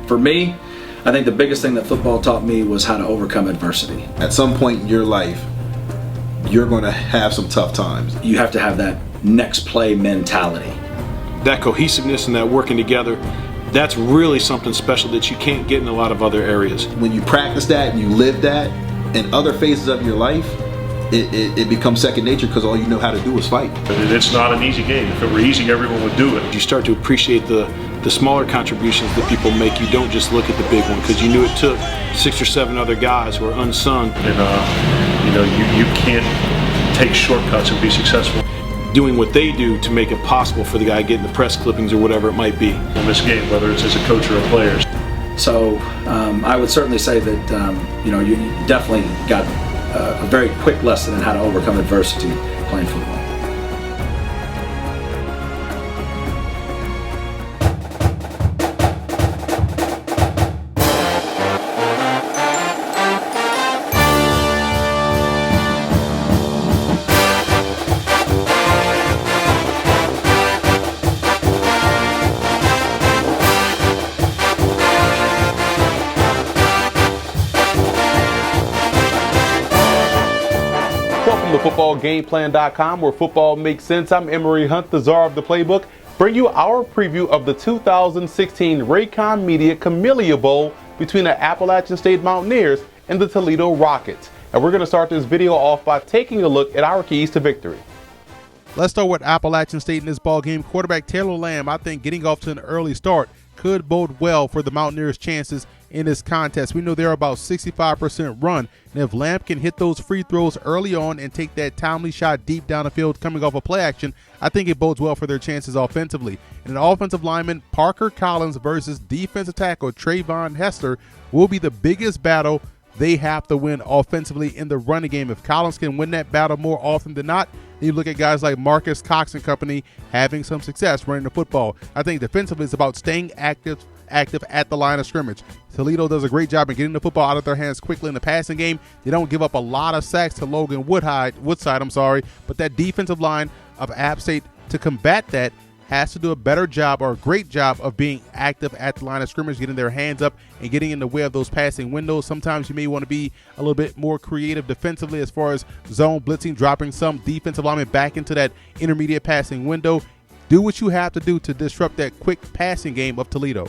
For me, I think the biggest thing that football taught me was how to overcome adversity. At some point in your life, you're going to have some tough times. You have to have that next play mentality. That cohesiveness and that working together, that's really something special that you can't get in a lot of other areas. When you practice that and you live that in other phases of your life, it becomes second nature because all you know how to do is fight. It's not an easy game. If it were easy, everyone would do it. You start to appreciate the smaller contributions that people make. You don't just look at the big one because you knew it took 6 or 7 other guys who are unsung. And you can't take shortcuts and be successful. Doing what they do to make it possible for the guy getting the press clippings or whatever it might be. In this game, whether it's as a coach or a player. So I would certainly say that you definitely got a very quick lesson in how to overcome adversity playing football. Welcome to FootballGameplan.com, where football makes sense. I'm Emory Hunt, the czar of the playbook. Bring you our preview of the 2016 Raycom Media Camellia Bowl between the Appalachian State Mountaineers and the Toledo Rockets. And we're going to start this video off by taking a look at our keys to victory. Let's start with Appalachian State in this ball game. Quarterback Taylor Lamb, I think getting off to an early start could bode well for the Mountaineers' chances in this contest. We know they're about 65% run, and if Lamb can hit those free throws early on and take that timely shot deep down the field coming off a play action, I think it bodes well for their chances offensively. And an offensive lineman, Parker Collins versus defensive tackle Trayvon Hester, will be the biggest battle they have to win offensively in the running game. If Collins can win that battle more often than not, you look at guys like Marcus Cox and company having some success running the football. I think defensively it's about staying active at the line of scrimmage. Toledo does a great job in getting the football out of their hands quickly in the passing game. They don't give up a lot of sacks to Logan Woodside, but that defensive line of App State, to combat that, has to do a better job or a great job of being active at the line of scrimmage, getting their hands up and getting in the way of those passing windows. Sometimes you may want to be a little bit more creative defensively as far as zone blitzing, dropping some defensive linemen back into that intermediate passing window. Do what you have to do to disrupt that quick passing game of Toledo.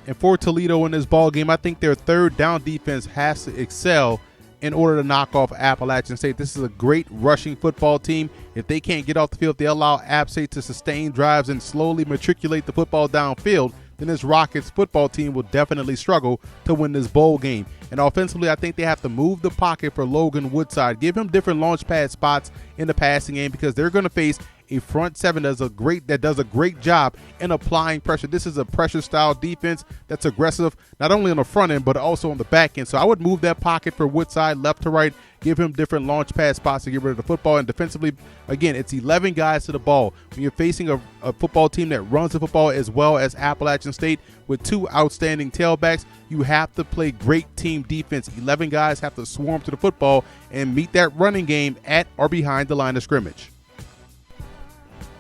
And for Toledo in this ball game, I think their third down defense has to excel in order to knock off Appalachian State. This is a great rushing football team. If they can't get off the field, they allow App State to sustain drives and slowly matriculate the football downfield, then this Rockets football team will definitely struggle to win this bowl game. And offensively, I think they have to move the pocket for Logan Woodside. Give him different launch pad spots in the passing game because they're going to face a front seven that does a great job in applying pressure. This is a pressure style defense that's aggressive, not only on the front end, but also on the back end. So I would move that pocket for Woodside left to right, give him different launch pad spots to get rid of the football. And defensively, again, it's 11 guys to the ball. When you're facing a football team that runs the football as well as Appalachian State with two outstanding tailbacks, you have to play great team defense. 11 guys have to swarm to the football and meet that running game at or behind the line of scrimmage.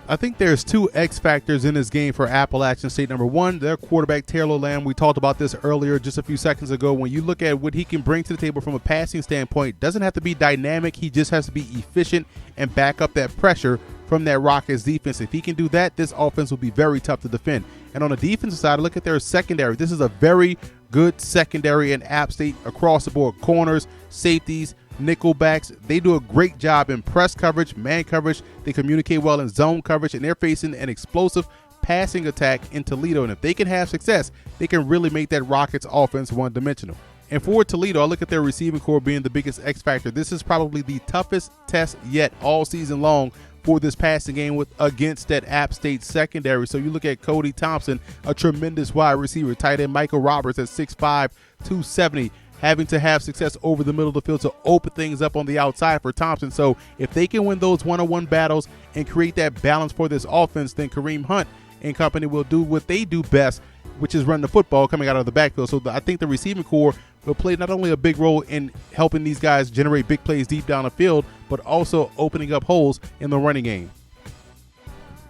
I think there's two X factors in this game for Appalachian State. Number one, their quarterback, Taylor Lamb. We talked about this earlier just a few seconds ago. When you look at what he can bring to the table from a passing standpoint, doesn't have to be dynamic. He just has to be efficient and back up that pressure from that Rockets defense. If he can do that, this offense will be very tough to defend. And on the defensive side, look at their secondary. This is a very good secondary in App State across the board. Corners, safeties, nickelbacks, they do a great job in press coverage, man coverage. They communicate well in zone coverage, and they're facing an explosive passing attack in Toledo. And if they can have success, they can really make that Rockets offense one-dimensional. And for Toledo, I look at their receiving core being the biggest X factor. This is probably the toughest test yet all season long for this passing game against that App State secondary. So you look at Cody Thompson, a tremendous wide receiver, tight end Michael Roberts at 6'5", 270, having to have success over the middle of the field to open things up on the outside for Thompson. So if they can win those one-on-one battles and create that balance for this offense, then Kareem Hunt and company will do what they do best, which is run the football coming out of the backfield. So I think the receiving core will play not only a big role in helping these guys generate big plays deep down the field, but also opening up holes in the running game.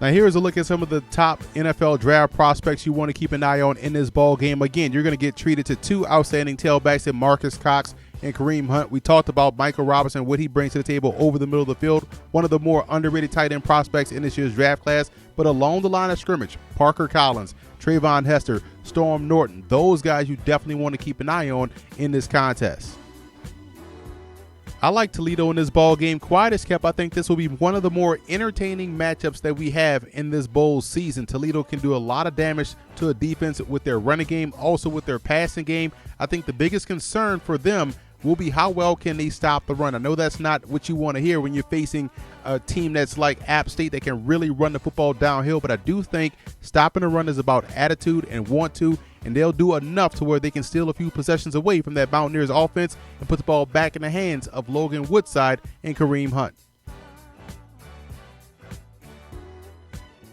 Now here's a look at some of the top NFL draft prospects you want to keep an eye on in this ball game. Again, you're going to get treated to two outstanding tailbacks in Marcus Cox and Kareem Hunt. We talked about Michael Robinson, what he brings to the table over the middle of the field. One of the more underrated tight end prospects in this year's draft class. But along the line of scrimmage, Parker Collins, Trayvon Hester, Storm Norton, those guys you definitely want to keep an eye on in this contest. I like Toledo in this ball game. Quiet as kept, I think this will be one of the more entertaining matchups that we have in this bowl season. Toledo can do a lot of damage to a defense with their running game, also with their passing game. I think the biggest concern for them will be how well can they stop the run. I know that's not what you want to hear when you're facing a team that's like App State that can really run the football downhill, but I do think stopping the run is about attitude and want to, and they'll do enough to where they can steal a few possessions away from that Mountaineers offense and put the ball back in the hands of Logan Woodside and Kareem Hunt.